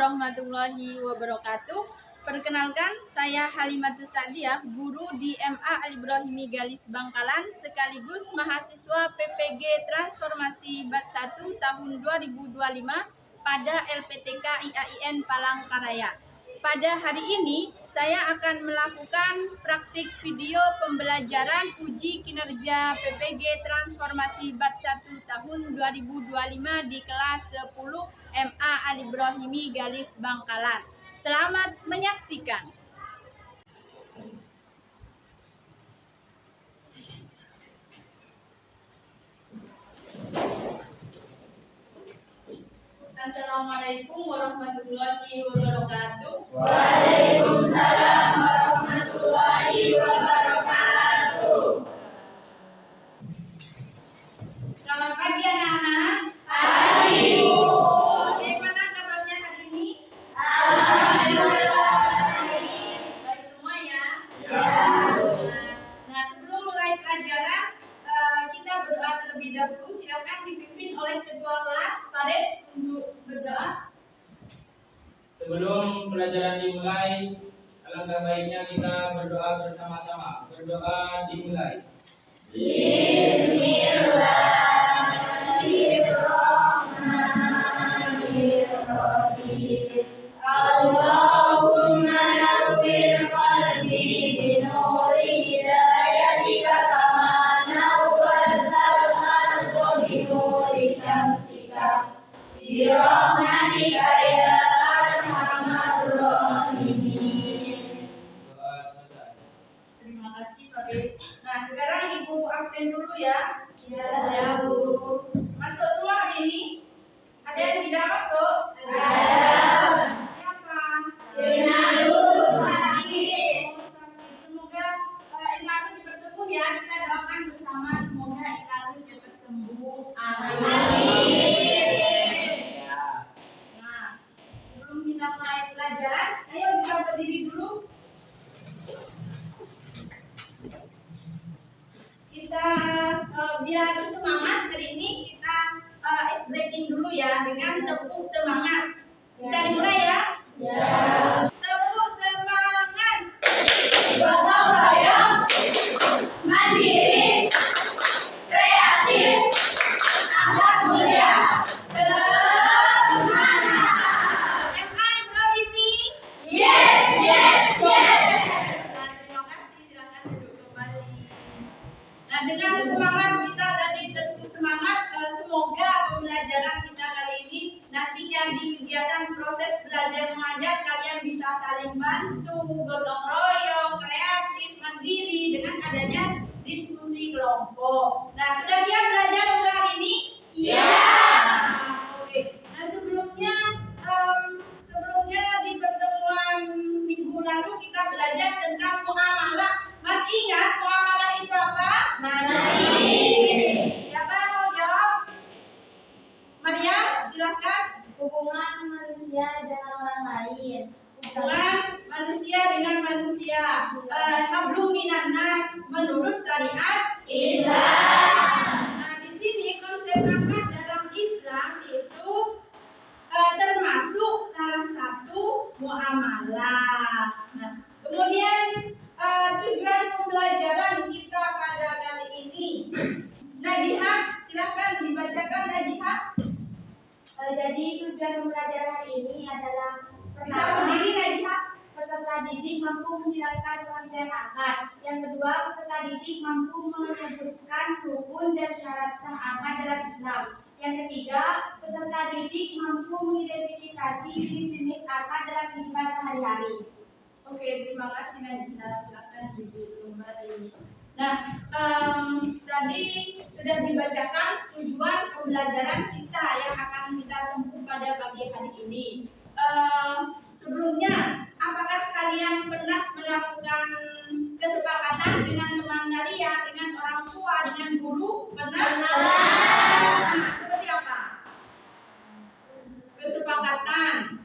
warahmatullahi wabarakatuh. Perkenalkan, saya Halimatus Sa'diyah, guru di MA Al-Ibrahimi Galis Bangkalan, sekaligus mahasiswa PPG Transformasi Bat 1 tahun 2025 pada LPTK IAIN Palangkaraya. Pada hari ini, saya akan melakukan praktik video pembelajaran uji kinerja PPG Transformasi Bat 1 tahun 2025 di kelas 10 MA Al-Ibrahimi Galis Bangkalan. Selamat menyaksikan. Assalamualaikum warahmatullahi wabarakatuh. Waalaikumsalam warahmatullahi wabarakatuh. Selamat pagi anak-anak. Pagi, Bu. Bagaimana kabarnya hari ini? Alhamdulillah. Baik semua ya? Ya. Nah, sebelum mulai pelajaran, kita berdoa terlebih dahulu. Silakan dipimpin oleh ketua kelas. Farid untuk berdoa. Sebelum pelajaran dimulai, alangkah baiknya kita berdoa bersama-sama. Berdoa dimulai. Bismillahirrahmanirrahim. Allahumma nawwir qalbi binuri hidayatika kama nawwartal arda binuri syamsika birahmatika ya arhamar rahimin. Doa selesai. Terima kasih Farid. Nah, sekarang Ibu absen dulu ya. Ya, Bu. Masuk semua hari ini? Ada yang tidak masuk? Ada. Siapa? Inalu sakit. Semoga Inalu cepat sembuh ya. Kita doakan bersama semoga Inalu cepat sembuh. Amin. Nah, sebelum kita mulai pelajaran, ayo kita berdiri dulu. Kita biar semangat hari ini kita ice breaking dulu ya dengan tepuk semangat. Bisa dimulai ya? Ya. Tepuk semangat. Gotong royong, mandiri, kreatif, akhlak mulia, semangat. MA Ibrahimi. Yes, yes, yes. Nah, terima kasih. Silakan duduk kembali. Nah, dengan semangat kita tadi tepuk semangat, semoga pembelajaran kita kali ini nantinya di kegiatan proses belajar mengajar kalian bisa saling bantu, gotong royong, kreatif, mandiri dengan adanya diskusi kelompok. Nah, sudah siap belajar untuk hari ini? Siap. Nah, oke. Nah, sebelumnya di pertemuan minggu lalu kita belajar tentang muamalah. Masih ingat muamalah itu apa? Masih. Siapa yang mau jawab? Maryam, silakan. Hubungan manusia dengan orang lain. Hubungan manusia dengan manusia. Hablum minan nas menurut syariat Islam. Nah, di sini konsep akad dalam Islam itu termasuk salah satu muamalah. Nah, kemudian tujuan pembelajaran kita pada kali ini. Najihah, silakan dibacakan Najihah. Jadi tujuan pembelajaran hari ini adalah Bisa berdiri Najihah. peserta didik mampu menjelaskan pengertian akad. Yang kedua, peserta didik mampu menyebutkan rukun dan syarat sah akad dalam Islam. Yang ketiga, peserta didik mampu mengidentifikasi jenis-jenis akad dalam kehidupan sehari-hari. Oke, terima kasih Najihah. Silakan duduk kembali. Nah, tadi sudah dibacakan tujuan pembelajaran kita yang akan kita tempuh pada pagi hari ini. Sebelumnya, apakah kalian pernah melakukan kesepakatan dengan teman kalian, dengan orang tua, dengan guru? Pernah? Nah, seperti apa? Kesepakatan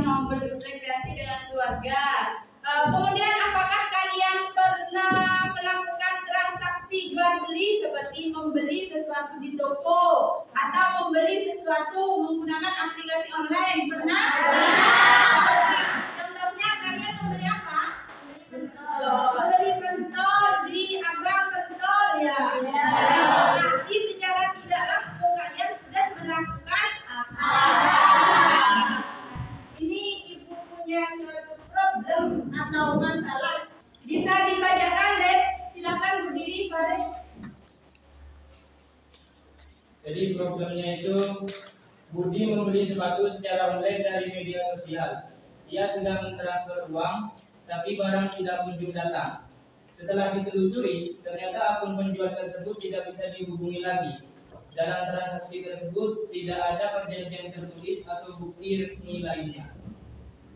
mau berrekreasi dengan keluarga. Kemudian apakah kalian pernah melakukan transaksi jual beli seperti seperti membeli sesuatu di toko atau membeli sesuatu menggunakan aplikasi online. Pernah? Contohnya kalian membeli apa? Membeli pentol di abang pentol ya. Berarti secara tidak langsung kalian sudah melakukan apa? Ini ibu punya suatu problem atau masalah. Bisa dibacakan, Red? Silakan berdiri, Red. Jadi problemnya itu Budi membeli sepatu secara online dari media sosial. Ia sedang mentransfer uang, tapi barang tidak kunjung datang. Setelah ditelusuri, ternyata akun penjual tersebut tidak bisa dihubungi lagi. Dalam transaksi tersebut tidak ada perjanjian tertulis atau bukti resmi lainnya.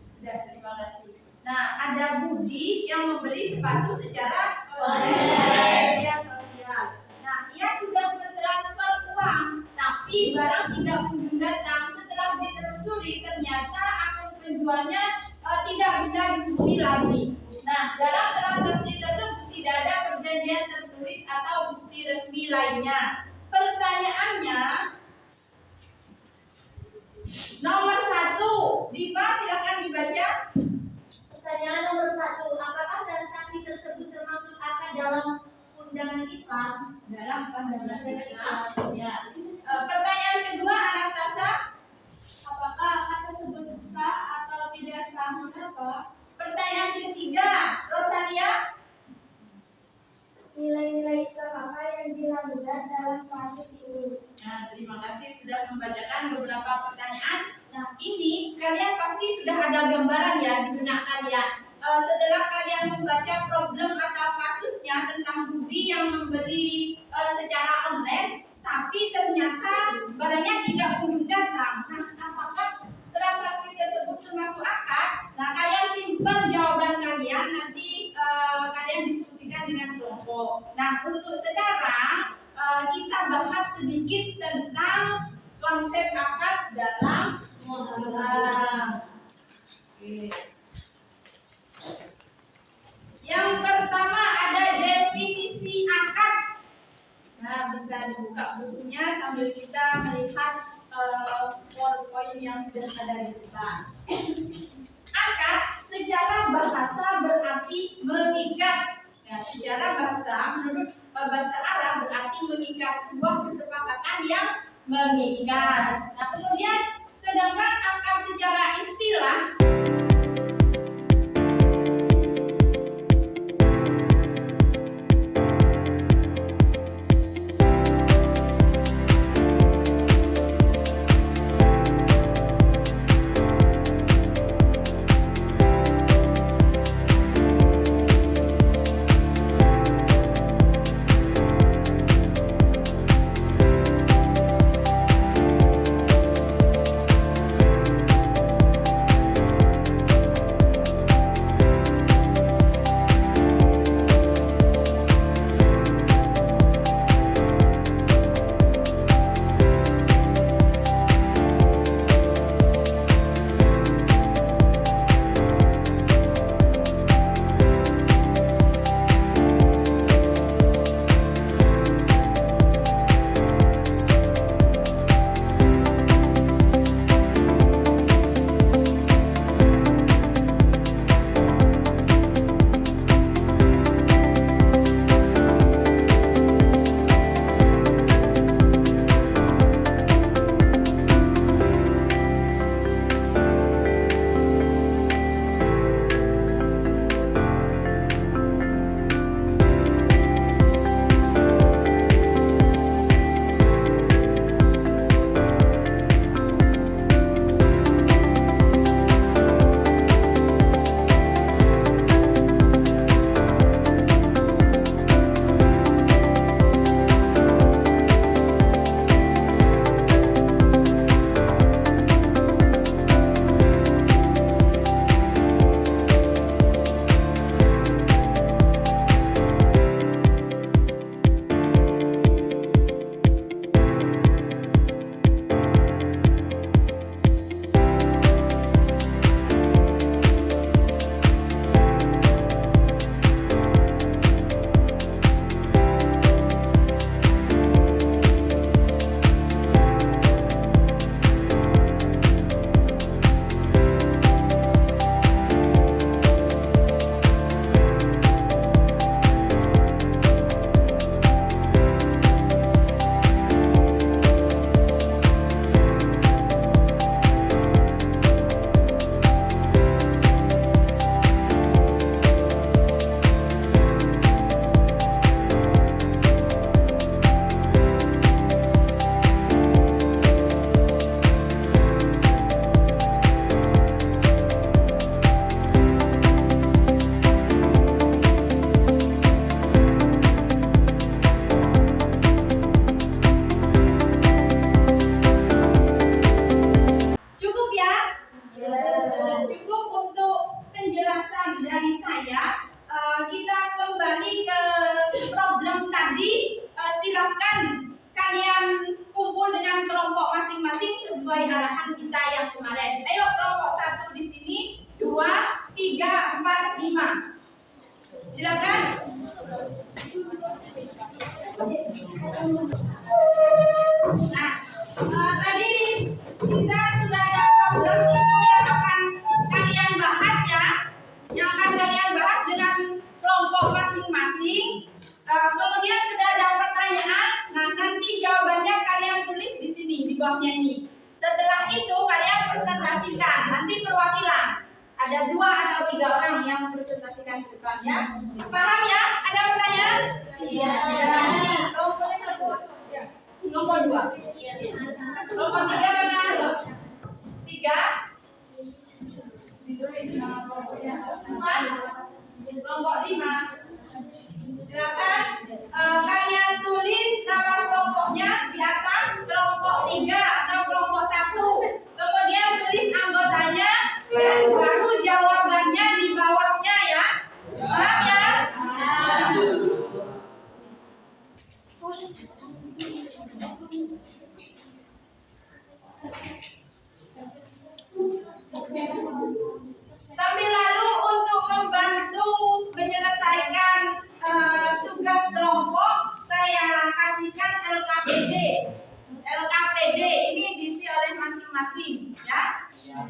Sudah, terima kasih. Nah, ada Budi yang membeli sepatu secara online media sosial. Nah, ia sudah mentransfer uang, tapi barang tidak kunjung datang. Setelah ditelusuri, ternyata akun penjualnya tidak bisa dihubungi lagi. Nah, dalam transaksi tersebut tidak ada perjanjian tertulis atau bukti resmi lainnya. Pertanyaannya, nomor 1, Diva silakan dibaca. Pertanyaan nomor 1, apakah transaksi tersebut termasuk akad dalam undangan Islam? Dalam pandangan Islam. Ya. Pertanyaan kedua, Anastasia. Apakah akad tersebut sah atau tidak sah? Mengapa? Pertanyaan ketiga, Rosalia. Nilai-nilai Islam apa yang dilanggar dalam kasus ini? Nah, terima kasih sudah membacakan beberapa pertanyaan. Nah, ini kalian pasti sudah ada gambaran ya di benak kalian. Setelah kalian membaca problem atau kasusnya tentang Budi yang membeli secara online, tapi ternyata barangnya tidak kunjung datang. Nah, apakah transaksi tersebut termasuk akad? Nah, kalian simpan jawaban kalian, nanti kalian diskusikan dengan kelompok. Nah, untuk sekarang kita bahas sedikit tentang konsep akad dalam muamalah. Yang pertama ada definisi akad. Nah, bisa dibuka bukunya sambil kita melihat PowerPoint yang sudah ada di depan. Akad secara bahasa berarti mengikat. Ya, secara bahasa menurut bahasa Arab berarti mengikat, sebuah kesepakatan yang mengikat. Nah, kemudian sedangkan akad secara istilah Silakan. Nah, tadi kita sudah ada problem itu yang akan kalian bahas ya, yang akan kalian bahas dengan kelompok masing-masing. Kemudian sudah ada pertanyaan. Nah, nanti jawabannya kalian tulis di sini di bawahnya ini. Setelah itu kalian presentasikan. Nanti perwakilan. Ada 2 atau 3 orang yang presentasikan ke depannya. Paham ya? Ada pertanyaan? Iya. Kelompok 1. Ya. Kelompok 2. Kelompok 3 mana? 3. Ditulis nama kelompoknya. 4. Kelompok 5. Silakan kalian tulis nama kelompoknya di atas kelompok 3 atau kelompok 1. Kemudian tulis anggotanya dan baru jawabannya di bawahnya ya. Paham ya? Sambil lalu untuk membantu menyelesaikan tugas kelompok, saya kasihkan LKPD. LKPD ini diisi oleh masing-masing, ya. Ya.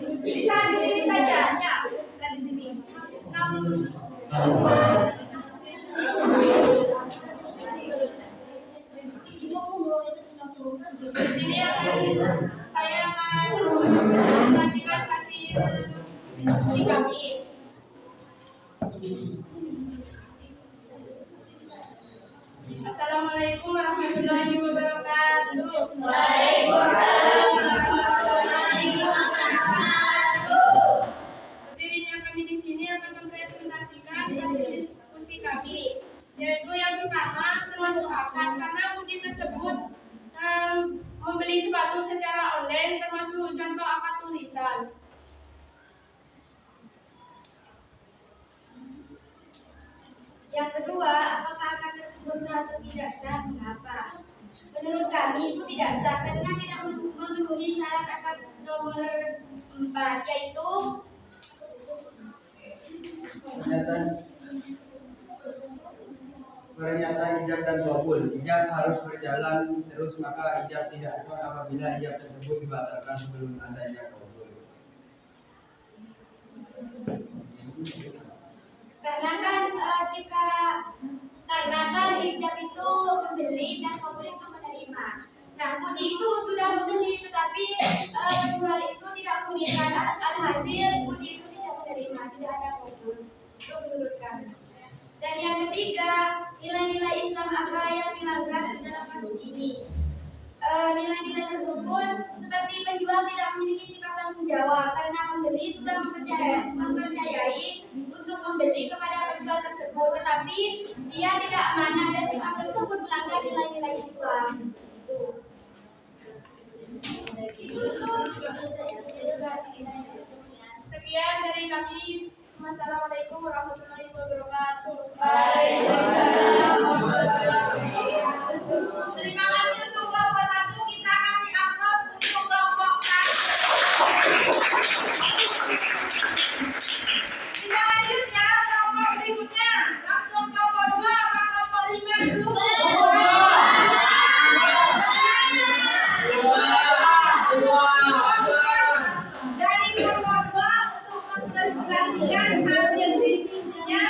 Bisa di sini saja, ya. Bisa di sini. Di sini saya akan presentasikan hasil diskusi kami. Assalamualaikum warahmatullahi wabarakatuh. Waalaikumsalam warahmatullahi wabarakatuh. Dirinya kami di sini akan mempresentasikan hasil diskusi kami, yaitu yang pertama termasuk akad, karena bukti tersebut membeli sepatu secara online termasuk contoh akad tulisan. Yang kedua, apakah akad tersebut sah atau tidak sah? Mengapa? Menurut kami itu tidak sah karena tidak memenuhi syarat akad nomor 4, yaitu ternyata ijab dan kabul. Ijab harus berjalan terus, maka ijab tidak sah apabila ijab tersebut dibatalkan sebelum ada ijab kabul. karena kan ijab itu membeli dan kabul itu menerima. Nah, budi itu sudah membeli tetapi penjual itu tidak menginginkan, alhasil budi itu tidak menerima, tidak ada kabul. Itu menurut kami. Dan yang ketiga, nilai-nilai Islam apa yang dilanggar dalam kasus ini? Nilai-nilai tersebut seperti penjual tidak memiliki sikap tanggung jawab karena pembeli sudah mempercayai untuk membeli kepada penjual tersebut, tetapi dia tidak amanah dan sikap tersebut melanggar nilai-nilai Islam. Sekian dari kami. Wassalamualaikum warahmatullahi wabarakatuh. Waalaikumsalam warahmatullahi wabarakatuh. Terima kasih untuk kelompok 1. Kita kasih aplaus untuk kelompok 1. Kita lanjut ya, kelompok berikutnya. Langsung kelompok 2 apa kelompok 5 dulu? Dari kelompok 2 untuk mempresentasikan hasil diskusinya.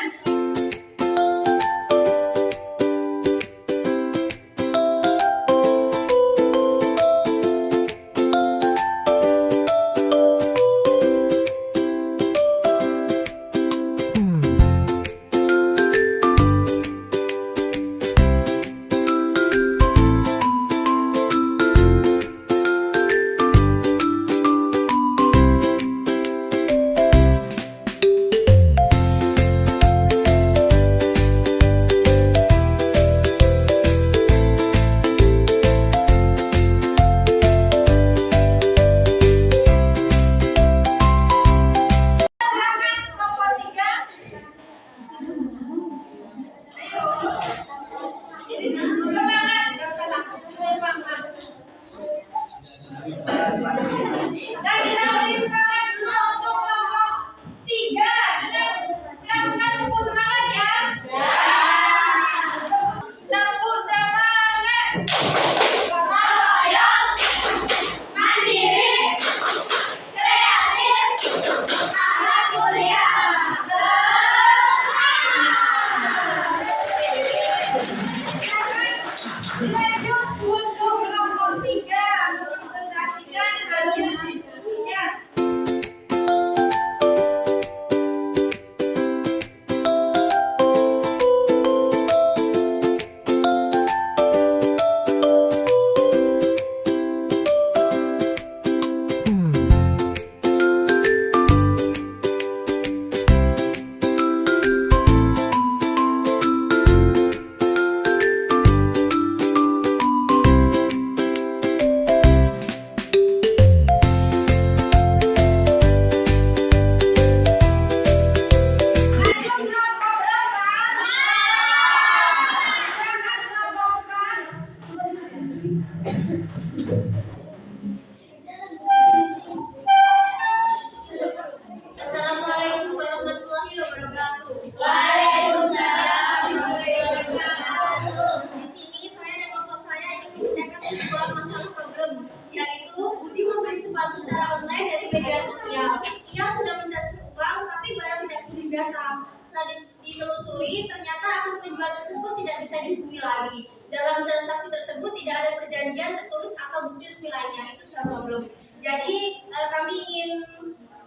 ditelusuri, ternyata akun penjual tersebut tidak bisa dihubungi lagi. Dalam transaksi tersebut tidak ada perjanjian tertulis atau bukti resmi lainnya. Itu sudah problem. Jadi kami ingin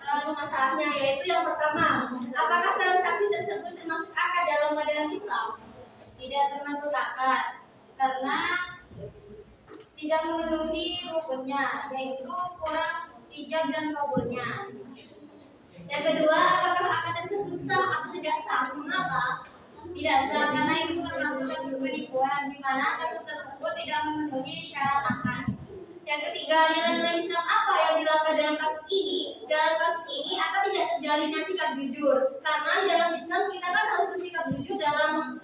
masalahnya, yaitu yang pertama, apakah transaksi tersebut termasuk akad dalam pandangan Islam? Tidak termasuk akad karena tidak memenuhi rukunnya, yaitu kurang ijab dan kabulnya. Yang kedua, apakah akad tersebut sah atau tidak sah? Mengapa? Tidak sah karena itu termasuk kasus penipuan, di mana kasus tersebut tidak memenuhi syarat akad. Yang ketiga, nilai-nilai Islam apa yang dilanggar dalam kasus ini? Dalam kasus ini akan tidak terjalinnya sikap jujur, karena di dalam Islam kita kan harus bersikap jujur dalam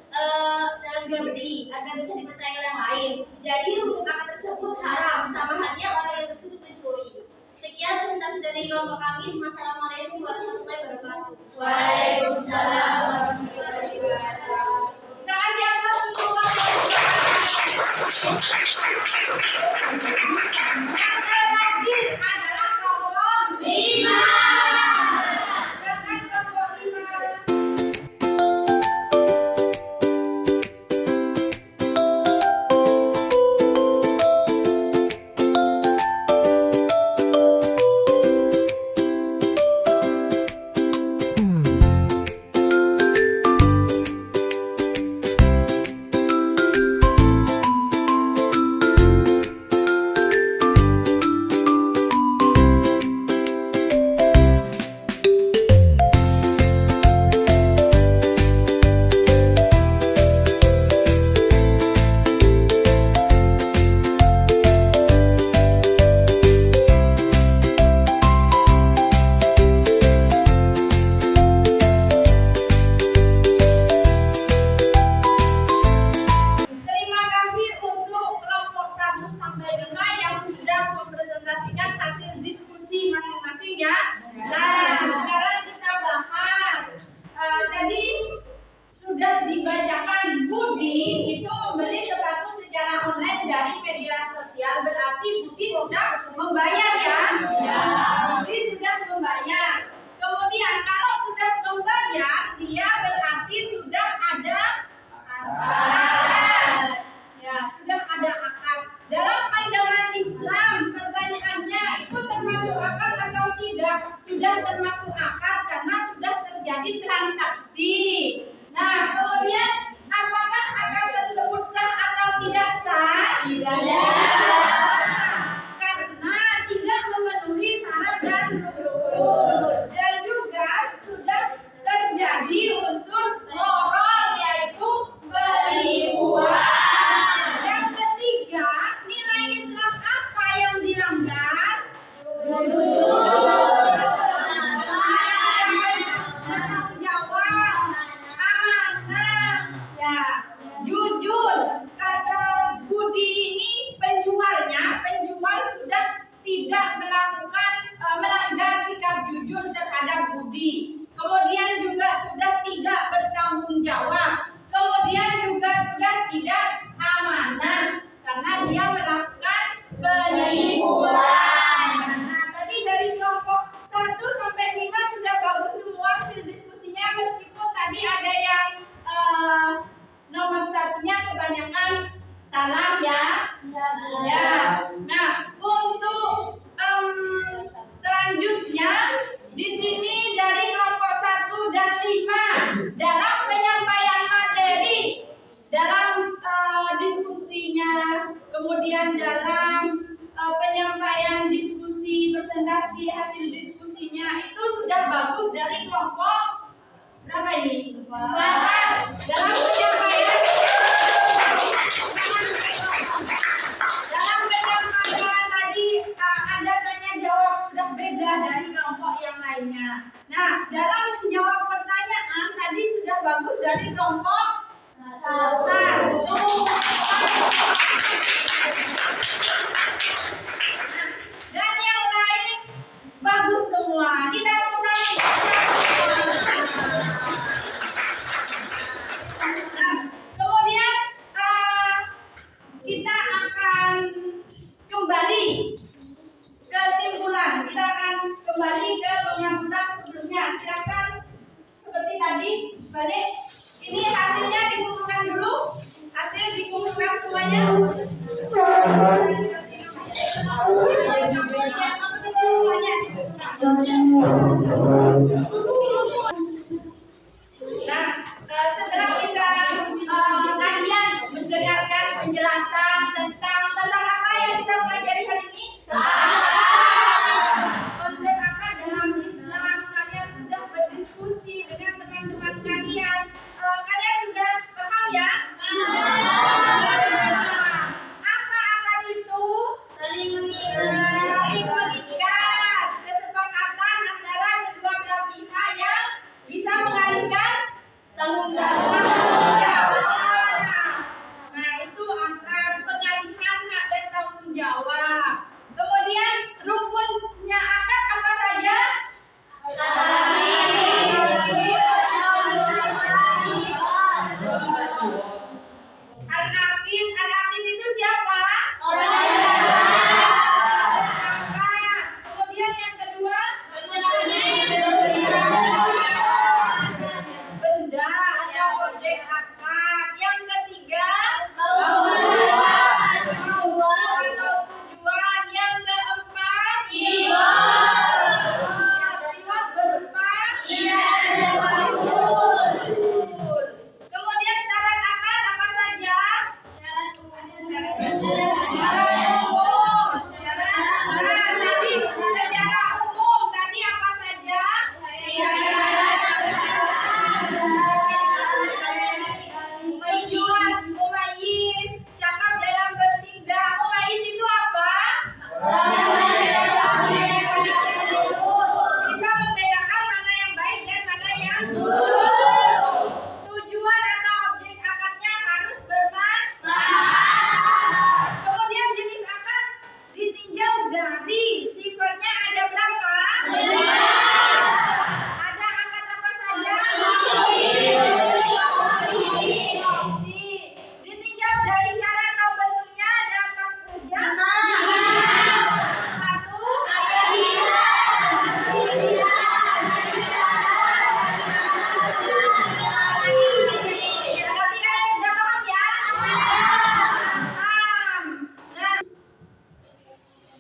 jual beli agar bisa dipercaya orang lain. Jadi hukum akad tersebut haram, sama halnya orang yang tersebut mencuri. Sekian presentasi dari kelompok kami. Wassalamualaikum warahmatullahi wabarakatuh. Waalaikumsalam warahmatullahi wabarakatuh. Terima kasih atas dukungan. Yang terakhir adalah kelompok 5. Silakan kelompok 5. Terima kasih untuk kelompok 1 sampai 5 yang sudah mempresentasikan hasil diskusi masing-masing ya. Nah, sekarang kita bahas. Tadi sudah dibacakan Budi itu membeli sepatu secara online dari media sosial, berarti Budi sudah membayar ya. Budi sudah membayar. Kemudian kalau sudah membayar, dia berarti sudah ada akad. Ya, sudah ada akad. Dalam pandangan Islam, pertanyaannya itu termasuk akad atau tidak? Sudah termasuk akad karena sudah terjadi transaksi. Nah, kemudian apakah akad tersebut sah atau tidak sah? Karena tidak memenuhi syarat dan rukun. Dan juga sudah terjadi unsur moral, yaitu penipuan. Yang ketiga, nilai Islam apa yang dilanggar? Bertanggung jawab, amanah, ya, jujur. Kata Budi ini penjual sudah tidak melanggar sikap jujur terhadap Budi. Kemudian juga sudah tidak bertanggung jawab. Kemudian juga sudah tidak amanah karena dia melakukan penipuan. Nah, tadi dari kelompok 1 sampai 5 sudah bagus semua hasil diskusinya, meskipun tadi ada yang nomor 1-nya kebanyakan salah ya. Ya. Nah, untuk selanjutnya di sini dari kelompok 1 dan 5 dalam penyampaian materi, dalam diskusinya, kemudian dalam penyampaian diskusi, presentasi hasil diskusinya itu sudah bagus dari kelompok berapa ini? 4. Dalam penyampaian tadi ada tanya jawab sudah beda dari kelompok yang lainnya. Nah, dalam menjawab pertanyaan tadi sudah bagus dari kelompok 1. Dan yang lain bagus semua. Kita tepuk tangan. Nah, kemudian kita akan kembali kesimpulan. Kita akan kembali ke pengaturan sebelumnya. Silakan seperti tadi balik. Ini hasilnya dikumpulkan dulu. Hasil dikumpulkan semuanya. Nah, setelah kita kalian mendengarkan penjelasan tentang apa yang kita pelajari hari ini, konsep akad dalam Islam, kalian sudah berdiskusi dengan teman-teman kalian. Kalian sudah paham ya? Apa akad itu? Saling mengikat. Kesepakatan antara kedua belah pihak yang bisa mengalihkan tanggung jawab. Nah, itu akad pengalihan hak dan tanggung jawab. Kemudian rukunnya akad apa saja? Al-Aqid itu siapa? Akad. Kemudian yang kedua? Benda atau objek akad. Yang ketiga? Maudu atau tujuan. Yang keempat? Siwak berupa? Kemudian syarat akad apa saja? Syarat umum. Tadi secara umum tadi apa saja? Tujuan mumayyiz, cakap dalam bertindak. Mumayyiz itu apa? Bisa membedakan mana yang baik dan mana yang buruk. Tujuan atau objek akadnya harus bermanfaat. Kemudian jenis akad ditinjau dari sifatnya ada berapa? Ada akad apa saja? Ditinjau dari cara atau bentuknya ada apa saja? Satu. Berarti kalian sudah paham ya? Paham. Nah,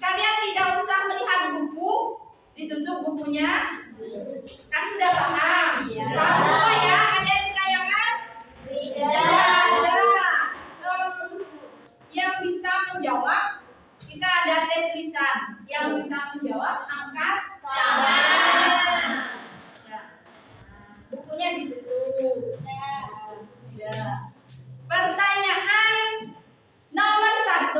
kalian tidak usah melihat buku, ditutup bukunya. Kan sudah paham? Paham semua ya? Ada yang ditanyakan? Tidak ada. Yang bisa menjawab, kita ada tes lisan. Yang bisa menjawab, angkat tangan. Ya. Bukunya ditutup. Ya. Pertanyaan nomor 1.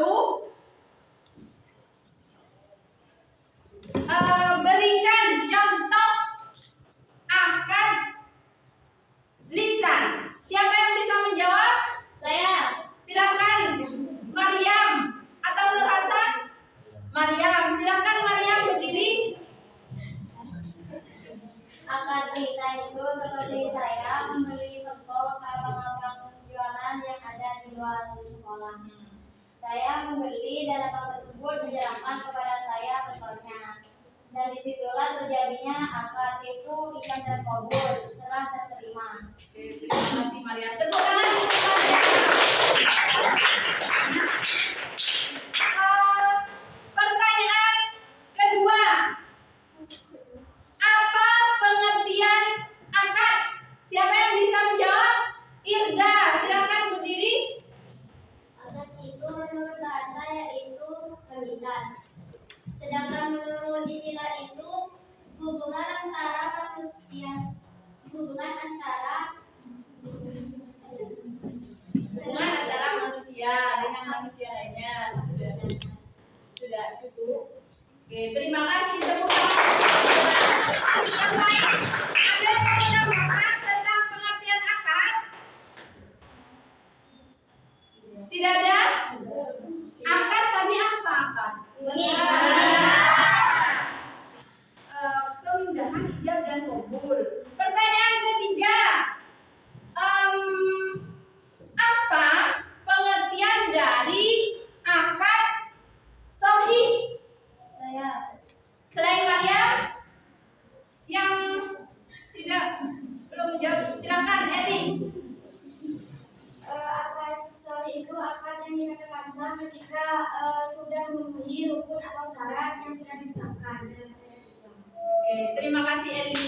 Berikan contoh akad lisan. Siapa yang bisa menjawab? Saya. Silakan. Maryam atau Nur Hasan? Maryam, silakan Maryam berdiri. Akad lisan itu seperti saya membeli toko ke abang-abang jualan yang ada di luar sekolah. Saya membeli dan abang tersebut menjelaskan kepada saya bentuknya. Dan disitulah terjadinya akad itu ikan dan kabul, serah dan terima. Oke, terima kasih Maryam. Tepuk tangan untuk Maryam. Pertanyaan kedua. Apa pengertian akad? Siapa yang bisa menjawab? Irda, silakan berdiri. Akad itu menurut bahasa yaitu mengikat. Sedangkan menurut istilah itu hubungan antara manusia, hubungan antara manusia dengan manusia lainnya. Sudah cukup. Oke, terima kasih. Tepuk tangan. Yang lain, ada yang mau menambahkan tentang pengertian akad? Tidak ada? Akad tadi apa akad? Pemindahan ijab dan kabul. Pertanyaan ketiga. Apa pengertian dari akad sahih? saya. Selain Maryam yang belum jawab, silakan Edi. memenuhi rukun atau syarat yang sudah ditetapkan dalam syariat Islam. Oke, terima kasih Eli.